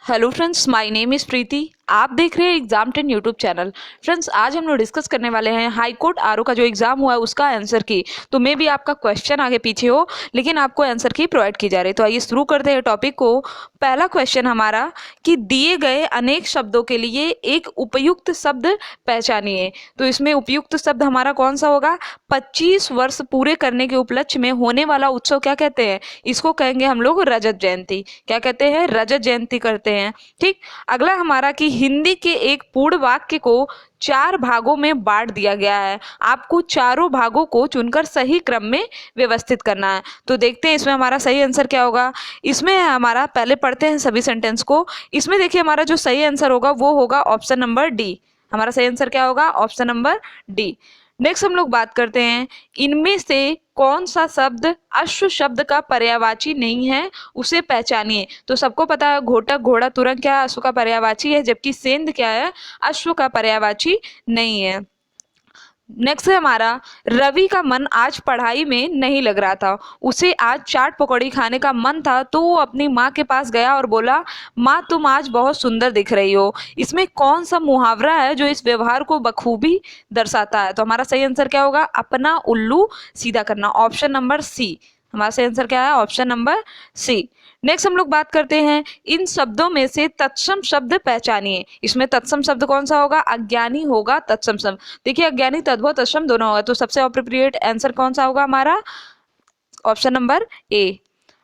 Hello friends, my name is Preeti. आप देख रहे हैं एग्जाम 10 यूट्यूब चैनल। फ्रेंड्स, आज हम लोग डिस्कस करने वाले हैं हाई कोर्ट आरओ का जो एग्जाम हुआ है उसका आंसर की। तो मे भी आपका क्वेश्चन आगे पीछे हो, लेकिन आपको आंसर की प्रोवाइड की जा रही है। तो आइए शुरू करते हैं टॉपिक को। पहला क्वेश्चन हमारा कि दिए गए अनेक शब्दों के लिए एक उपयुक्त शब्द पहचानिए। तो इसमें उपयुक्त शब्द हमारा कौन सा होगा? 25 वर्ष पूरे करने के उपलक्ष्य में होने वाला उत्सव क्या कहते हैं? इसको कहेंगे हम लोग रजत जयंती। क्या कहते हैं? रजत जयंती करते हैं। ठीक। अगला हमारा कि हिंदी के एक पूर्ण वाक्य को 4 भागों में बांट दिया गया है। आपको चारों भागों को चुनकर सही क्रम में व्यवस्थित करना है। तो देखते हैं इसमें हमारा सही आंसर क्या होगा। इसमें हमारा पहले पढ़ते हैं सभी सेंटेंस को। इसमें देखिए हमारा जो सही आंसर होगा वो होगा ऑप्शन नंबर डी। हमारा सही आंसर क्या होगा? Option number D. नेक्स्ट हम लोग बात करते हैं, इनमें से कौन सा शब्द अश्व शब्द का पर्यायवाची नहीं है, उसे पहचानिए। तो सबको पता है घोटक, घोड़ा, तुरंग क्या अश्व का पर्यायवाची है, जबकि सेंध क्या है? अश्व का पर्यायवाची नहीं है। नेक्स्ट है हमारा, रवि का मन आज पढ़ाई में नहीं लग रहा था। उसे आज चाट पकौड़ी खाने का मन था, तो वो अपनी माँ के पास गया और बोला, माँ तुम आज बहुत सुंदर दिख रही हो। इसमें कौन सा मुहावरा है जो इस व्यवहार को बखूबी दर्शाता है? तो हमारा सही आंसर क्या होगा? अपना उल्लू सीधा करना। Option number C. हमारा सही आंसर क्या है? ऑप्शन नंबर सी। नेक्स्ट हम लोग बात करते हैं, इन शब्दों में से तत्सम शब्द पहचानिए। इसमें तत्सम शब्द कौन सा होगा? अज्ञानी होगा तत्सम शब्द। देखिए अज्ञानी तद्भव तत्सम दोनों होगा, तो सबसे अप्रोप्रिएट आंसर कौन सा होगा हमारा? Option number A.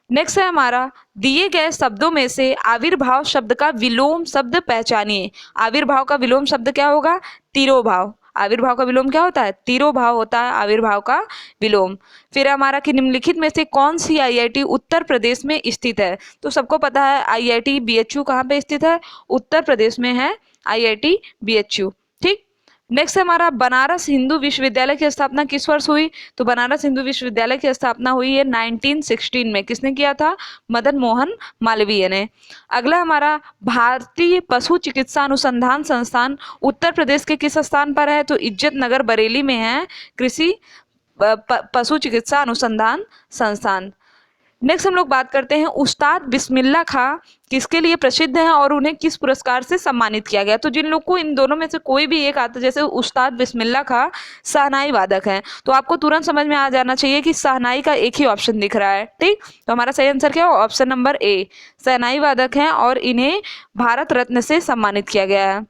नेक्स्ट है हमारा, दिए गए शब्दों में से आविर्भाव शब्द का विलोम शब्द पहचानिए। आविर्भाव का विलोम शब्द क्या होगा? तिरोभाव। आविर्भाव का विलोम क्या होता है? तिरोभाव होता है आविर्भाव का विलोम। फिर हमारा कि निम्नलिखित में से कौन सी आईआईटी उत्तर प्रदेश में स्थित है? तो सबको पता है आईआईटी बीएचयू कहाँ पे स्थित है? उत्तर प्रदेश में है आईआईटी बीएचयू। ठीक। नेक्स्ट हमारा, बनारस हिंदू विश्वविद्यालय की स्थापना किस वर्ष हुई? तो बनारस हिंदू विश्वविद्यालय की स्थापना हुई है 1916 में। किसने किया था? मदन मोहन मालवीय ने। अगला हमारा, भारतीय पशु चिकित्सा अनुसंधान संस्थान उत्तर प्रदेश के किस स्थान पर है? तो इज्जत नगर बरेली में है कृषि पशु चिकित्सा अनुसंधान संस्थान। नेक्स्ट हम लोग बात करते हैं, उस्ताद बिस्मिल्लाह खां किसके लिए प्रसिद्ध हैं और उन्हें किस पुरस्कार से सम्मानित किया गया? तो जिन लोग को इन दोनों में से कोई भी एक आता है, जैसे उस्ताद बिस्मिल्लाह खां शहनाई वादक हैं, तो आपको तुरंत समझ में आ जाना चाहिए कि शहनाई का एक ही ऑप्शन दिख रहा है। ठीक। तो हमारा सही आंसर क्या हो? Option number A. शहनाई वादक हैं और इन्हें भारत रत्न से सम्मानित किया गया है।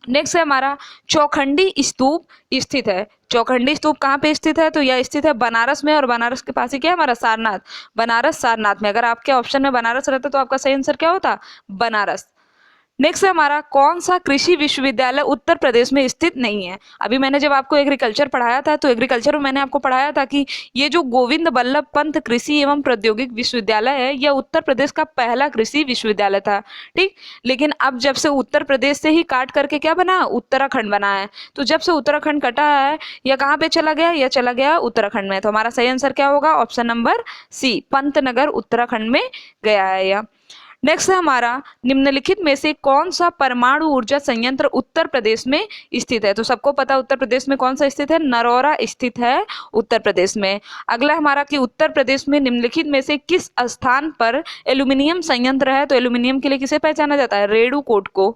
नेक्स्ट है हमारा, चौखंडी स्तूप स्थित है। चौखंडी स्तूप कहाँ पे स्थित है? तो यह स्थित है बनारस में, और बनारस के पास ही क्या है हमारा? सारनाथ। बनारस सारनाथ में। अगर आपके ऑप्शन में बनारस रहता तो आपका सही आंसर क्या होता? बनारस। नेक्स्ट है हमारा, कौन सा कृषि विश्वविद्यालय उत्तर प्रदेश में स्थित नहीं है? अभी मैंने जब आपको एग्रीकल्चर पढ़ाया था, तो एग्रीकल्चर में मैंने आपको पढ़ाया था कि ये जो गोविंद बल्लभ पंत कृषि एवं प्रौद्योगिक विश्वविद्यालय है, यह उत्तर प्रदेश का पहला कृषि विश्वविद्यालय था। ठीक। लेकिन अब जब से उत्तर प्रदेश से ही काट करके क्या बना? उत्तराखंड बना है। तो जब से उत्तराखंड कटा है, यह कहाँ पे चला गया? यह चला गया उत्तराखंड में। तो हमारा सही आंसर क्या होगा? Option number C, Pantnagar Uttarakhand में गया है यह। नेक्स्ट है हमारा, निम्नलिखित में से कौन सा परमाणु ऊर्जा संयंत्र उत्तर प्रदेश में स्थित है? तो सबको पता उत्तर प्रदेश में कौन सा स्थित है? नरौरा स्थित है उत्तर प्रदेश में। अगला हमारा कि उत्तर प्रदेश में निम्नलिखित में से किस स्थान पर एल्यूमिनियम संयंत्र है? तो एल्यूमिनियम के लिए किसे पहचाना जाता है? रेणुकूट को।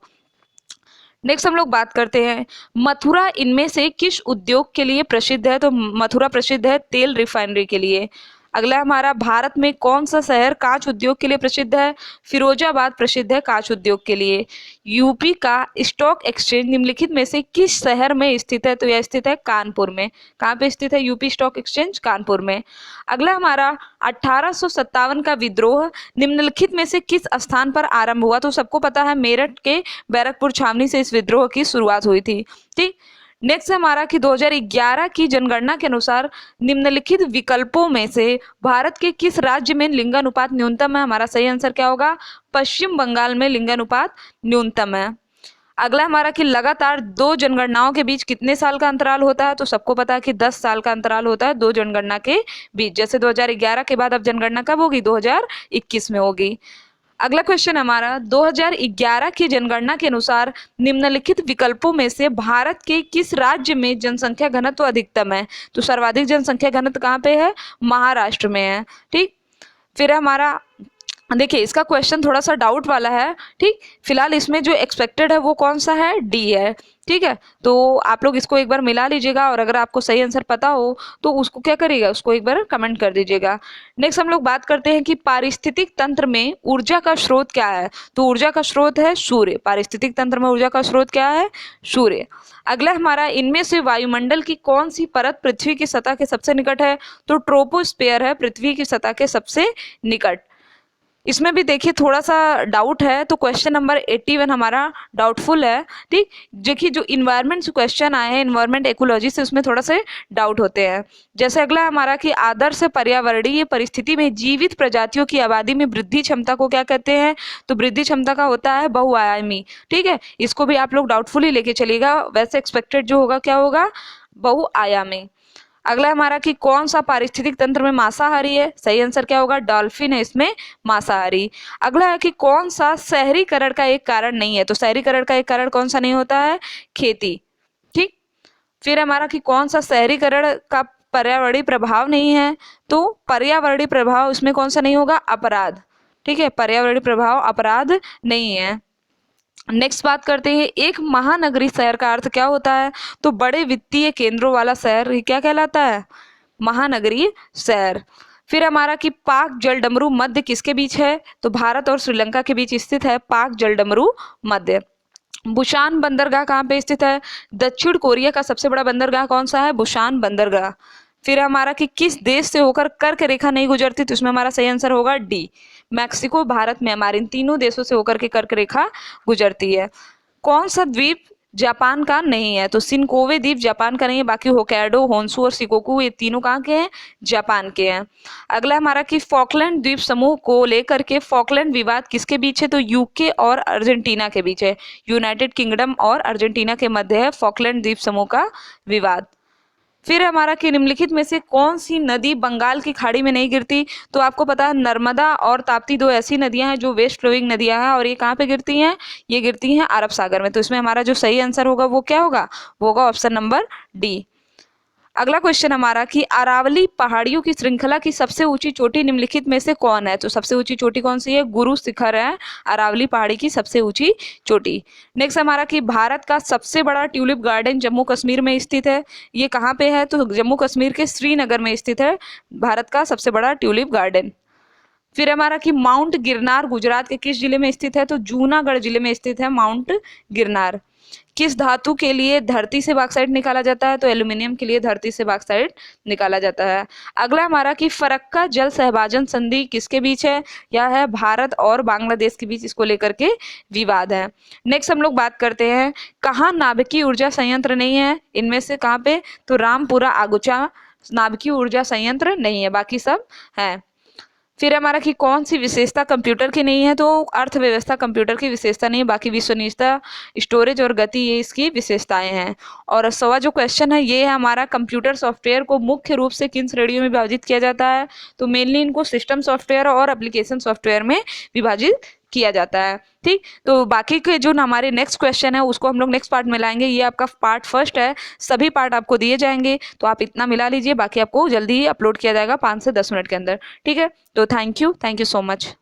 नेक्स्ट हम लोग बात करते हैं, मथुरा इनमें से किस उद्योग के लिए प्रसिद्ध है? तो मथुरा प्रसिद्ध है तेल रिफाइनरी के लिए। अगला हमारा, भारत में कौन सा शहर कांच उद्योग के लिए प्रसिद्ध है? फिरोजाबाद प्रसिद्ध है कांच उद्योग के लिए। यूपी का स्टॉक एक्सचेंज निम्नलिखित में से किस शहर में स्थित है? तो यह स्थित है कानपुर में। कहाँ पे स्थित है यूपी स्टॉक एक्सचेंज? कानपुर में। अगला हमारा, 1857 का विद्रोह निम्नलिखित में से किस स्थान पर आरंभ हुआ? तो सबको पता है मेरठ के बैरकपुर छावनी से इस विद्रोह की शुरुआत हुई थी। ठीक। नेक्स्ट हमारा कि 2011 की जनगणना के अनुसार निम्नलिखित विकल्पों में से भारत के किस राज्य में लिंगानुपात न्यूनतम है? हमारा सही आंसर क्या होगा? पश्चिम बंगाल में लिंगानुपात न्यूनतम है। अगला हमारा कि लगातार 2 जनगणनाओं के बीच कितने साल का अंतराल होता है? तो सबको पता है कि 10 साल का अंतराल होता है 2 जनगणना के बीच। जैसे 2011 के बाद अब जनगणना कब होगी? 2021 में होगी। अगला क्वेश्चन हमारा, 2011 की जनगणना के अनुसार निम्नलिखित विकल्पों में से भारत के किस राज्य में जनसंख्या घनत्व अधिकतम है? तो सर्वाधिक जनसंख्या घनत्व कहाँ पे है? महाराष्ट्र में है। ठीक। फिर हमारा देखिए इसका क्वेश्चन थोड़ा सा डाउट वाला है, ठीक। फिलहाल इसमें जो एक्सपेक्टेड है वो कौन सा है, डी है, ठीक है। तो आप लोग इसको एक बार मिला लीजिएगा और अगर आपको सही आंसर पता हो तो उसको क्या करिएगा, उसको एक बार कमेंट कर दीजिएगा। नेक्स्ट हम लोग बात करते हैं कि पारिस्थितिक तंत्र में ऊर्जा का स्रोत क्या है। तो ऊर्जा का स्रोत है सूर्य। पारिस्थितिक तंत्र में ऊर्जा का स्रोत क्या है, सूर्य। अगला हमारा, इनमें से वायुमंडल की कौन सी परत पृथ्वी की सतह के सबसे निकट है। तो ट्रोपोस्फेयर है पृथ्वी की सतह के सबसे निकट। इसमें भी देखिए थोड़ा सा डाउट है, तो क्वेश्चन नंबर 81 हमारा डाउटफुल है, ठीक। देखिए जो इन्वायरमेंट से क्वेश्चन आए हैं, इन्वायरमेंट इकोलॉजी से, उसमें थोड़ा से डाउट होते हैं। जैसे अगला हमारा कि आदर्श पर्यावरणीय परिस्थिति में जीवित प्रजातियों की आबादी में वृद्धि क्षमता को क्या कहते हैं। तो वृद्धि क्षमता का होता है बहुआयामी, ठीक है। इसको भी आप लोग डाउटफुल ही लेके चलिएगा, वैसे एक्सपेक्टेड जो होगा क्या होगा, बहुआयामी। अगला हमारा कि कौन सा पारिस्थितिक तंत्र में मांसाहारी है। सही आंसर क्या होगा, डॉल्फिन है इसमें मांसाहारी। अगला है कि कौन सा शहरीकरण का एक कारण नहीं है। तो शहरीकरण का एक कारण कौन सा नहीं होता है, खेती, ठीक। फिर हमारा कि कौन सा शहरीकरण का पर्यावरणीय प्रभाव नहीं है। तो पर्यावरणीय प्रभाव इसमें कौन सा नहीं होगा, अपराध, ठीक है। पर्यावरणीय प्रभाव अपराध नहीं है। नेक्स्ट बात करते हैं, एक महानगरीय शहर का अर्थ क्या होता है। तो बड़े वित्तीय केंद्रों वाला शहर ये क्या कहलाता है, महानगरीय शहर। फिर हमारा कि पाक जलडमरू मध्य किसके बीच है। तो भारत और श्रीलंका के बीच स्थित है पाक जलडमरू मध्य। बुशान बंदरगाह कहाँ पे स्थित है। दक्षिण कोरिया का सबसे बड़ा बंदरगाह कौन सा है, बुशान बंदरगाह। फिर हमारा कि किस देश से होकर कर्क रेखा नहीं गुजरती। तो इसमें हमारा सही आंसर होगा डी, मैक्सिको, भारत, म्यांमार, इन तीनों देशों से होकर के कर्क रेखा गुजरती है। कौन सा द्वीप जापान का नहीं है। तो सिनकोवे द्वीप जापान का नहीं है, बाकी होकैडो, होन्सू और सिकोकू ये तीनों कहाँ के हैं, जापान के हैं। अगला हमारा कि फॉकलैंड द्वीप समूह को लेकर के फॉकलैंड विवाद किसके बीच है। तो यूके और अर्जेंटीना के बीच है, यूनाइटेड किंगडम और अर्जेंटीना के मध्य है फॉकलैंड द्वीप समूह का विवाद। फिर हमारा कि निम्नलिखित में से कौन सी नदी बंगाल की खाड़ी में नहीं गिरती। तो आपको पता है नर्मदा और ताप्ती दो ऐसी नदियां हैं जो वेस्ट फ्लोइंग नदियां हैं, और ये कहाँ पे गिरती हैं, ये गिरती हैं अरब सागर में। तो इसमें हमारा जो सही आंसर होगा वो क्या होगा, वो होगा ऑप्शन नंबर डी। अगला क्वेश्चन हमारा कि अरावली पहाड़ियों की श्रृंखला की सबसे ऊंची चोटी निम्नलिखित में से कौन है। तो सबसे ऊंची चोटी कौन सी है, गुरु शिखर है अरावली पहाड़ी की सबसे ऊंची चोटी। नेक्स्ट हमारा कि भारत का सबसे बड़ा ट्यूलिप गार्डन जम्मू कश्मीर में स्थित है, ये कहाँ पे है। तो जम्मू कश्मीर के श्रीनगर में स्थित है भारत का सबसे बड़ा ट्यूलिप गार्डन। फिर हमारा कि माउंट गिरनार गुजरात के किस जिले में स्थित है। तो जूनागढ़ जिले में स्थित है माउंट गिरनार। किस धातु के लिए धरती से बॉक्साइट निकाला जाता है। तो एल्यूमिनियम के लिए धरती से बॉक्साइट निकाला जाता है। अगला हमारा कि फरक्का जल सहभाजन संधि किसके बीच है, यह है भारत और बांग्लादेश के बीच, इसको लेकर के विवाद है। नेक्स्ट हम लोग बात करते हैं, कहाँ नाभिकीय ऊर्जा संयंत्र नहीं है। इनमें से कहाँ पे, तो रामपुरा आगुचा नाभिकीय ऊर्जा संयंत्र नहीं है, बाकी सब है। फिर हमारा कि कौन सी विशेषता कंप्यूटर की नहीं है। तो अर्थव्यवस्था कंप्यूटर की विशेषता नहीं है, बाकी विश्वसनीयता, स्टोरेज और गति ये इसकी विशेषताएं हैं। और सवा जो क्वेश्चन है ये है हमारा, कंप्यूटर सॉफ्टवेयर को मुख्य रूप से किन श्रेणियों में विभाजित किया जाता है। तो मेनली इनको सिस्टम सॉफ्टवेयर और एप्लीकेशन सॉफ्टवेयर में विभाजित किया जाता है, ठीक। तो बाकी के जो हमारे नेक्स्ट क्वेश्चन है उसको हम लोग नेक्स्ट पार्ट में लाएंगे। ये आपका पार्ट फर्स्ट है, सभी पार्ट आपको दिए जाएंगे, तो आप इतना मिला लीजिए, बाकी आपको जल्दी ही अपलोड किया जाएगा 5 से 10 मिनट के अंदर, ठीक है। तो थैंक यू सो मच।